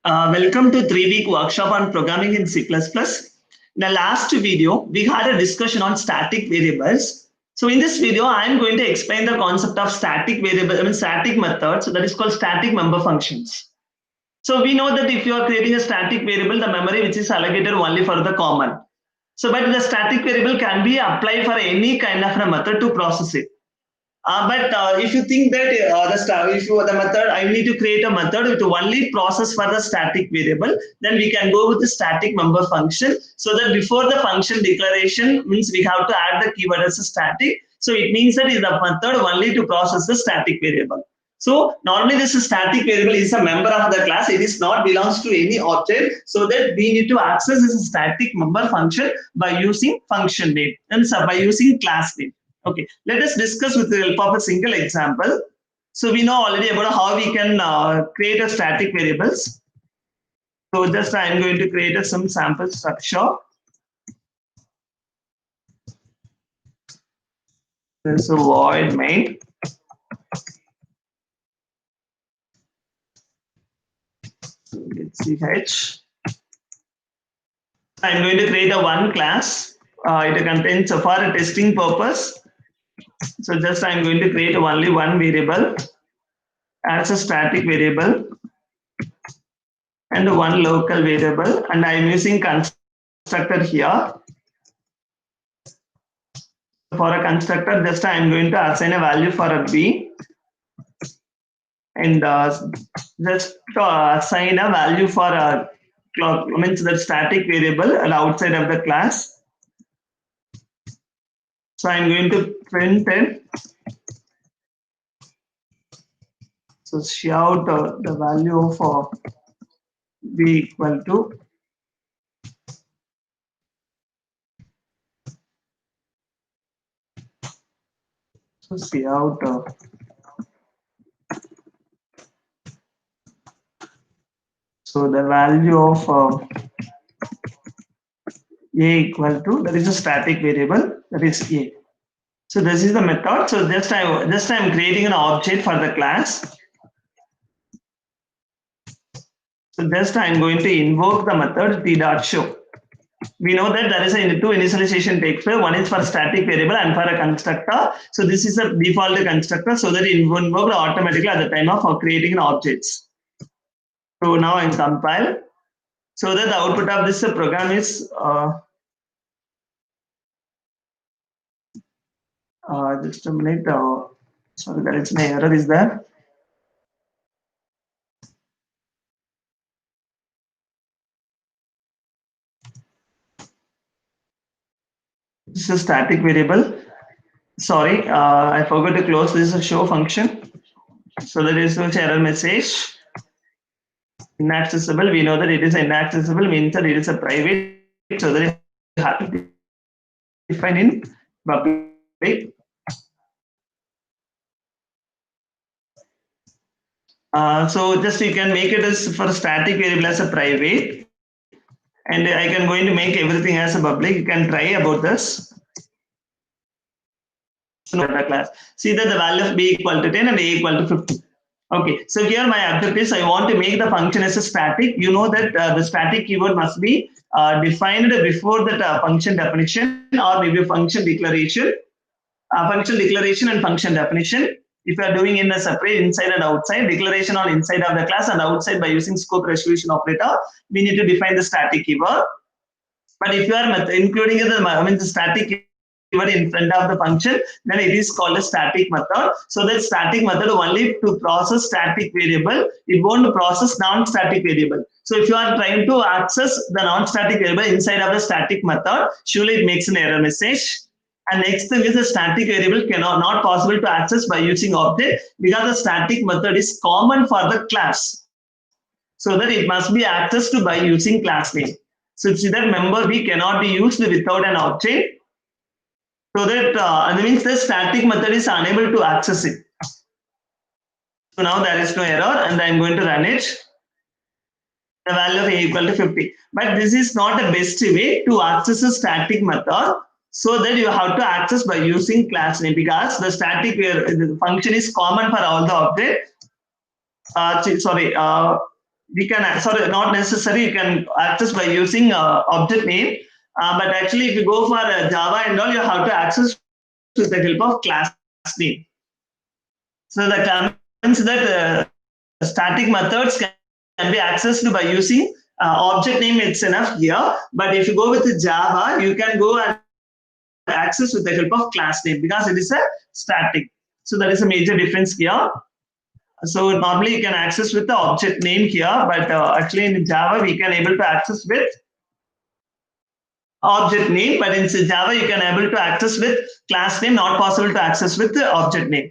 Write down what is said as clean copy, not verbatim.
Welcome to 3-week workshop on programming in C++. In the last video, we had a discussion on static variables. So in this video, I am going to explain the concept of static variable, static methods. So that is called static member functions. So we know that if you are creating a static variable, the memory which is allocated only for the common. So but the static variable can be applied for any kind of a method to process it. But if you think that the method, I need to create a method with only process for the static variable, then we can go with the static member function. So that before the function declaration means we have to add the keyword as a static. So it means that is the method only to process the static variable. So normally this static variable is a member of the class. It is not belongs to any object. So that we need to access this static member function by using function name and by using class name. Okay, let us discuss with the help of a single example. So we know already about how we can create a static variables. So just I am going to create some sample structure. There's a void main. Let's see ch. I'm going to create a one class. It contains for a testing purpose. So just I'm going to create only one variable as a static variable and one local variable, and I'm using constructor here. For a constructor, just I'm going to assign a value for a b and just assign a value for a clock, means the static variable outside of the class. So I'm going to print it. So shout the value of b equal to so see out so the value of a equal to, that is a static variable, that is a. So this is the method. So just I'm creating an object for the class. So just I'm going to invoke the method t.show. We know that there is a two initialization takes place. One is for static variable and for a constructor. So this is a default constructor, so that it invoked automatically at the time of creating an objects. So now I compile. So that the output of this program is just a minute. Sorry, there is an error is there. This is a static variable. Sorry, I forgot to close this show function. So that is the error message. Inaccessible. We know that it is inaccessible means that it is a private. So that it has to be defined in public. So just you can make it as for static variable as a private, and I can going to make everything as a public. You can try about this. Class. See that the value of b equal to 10 and a equal to 50. Okay, so here my objective is I want to make the function as a static. You know that the static keyword must be defined before the function definition or maybe function declaration. Function declaration and function definition. If you are doing in a separate inside and outside, declaration on inside of the class and outside by using scope resolution operator, we need to define the static keyword. But if you are including the static keyword in front of the function, then it is called a static method. So that static method only to process static variable, it won't process non-static variable. So if you are trying to access the non-static variable inside of the static method, surely it makes an error message. And next thing is the static variable cannot not possible to access by using object, because the static method is common for the class. So that it must be accessed by using class name. So see that member b cannot be used without an object. So that means the static method is unable to access it. So now there is no error, and I am going to run it. The value of a equal to 50. But this is not the best way to access a static method. So that you have to access by using class name, because the static the function is common for all the objects. we can, sorry, not necessary, you can access by using object name. But actually, if you go for Java and all, you have to access with the help of class name. So that means that static methods can be accessed by using object name. It's enough here. But if you go with Java, you can go and access with the help of class name because it is a static. So that is a major difference here. So normally you can access with the object name here, but actually in Java we can able to access with object name, but in Java you can able to access with class name, not possible to access with the object name.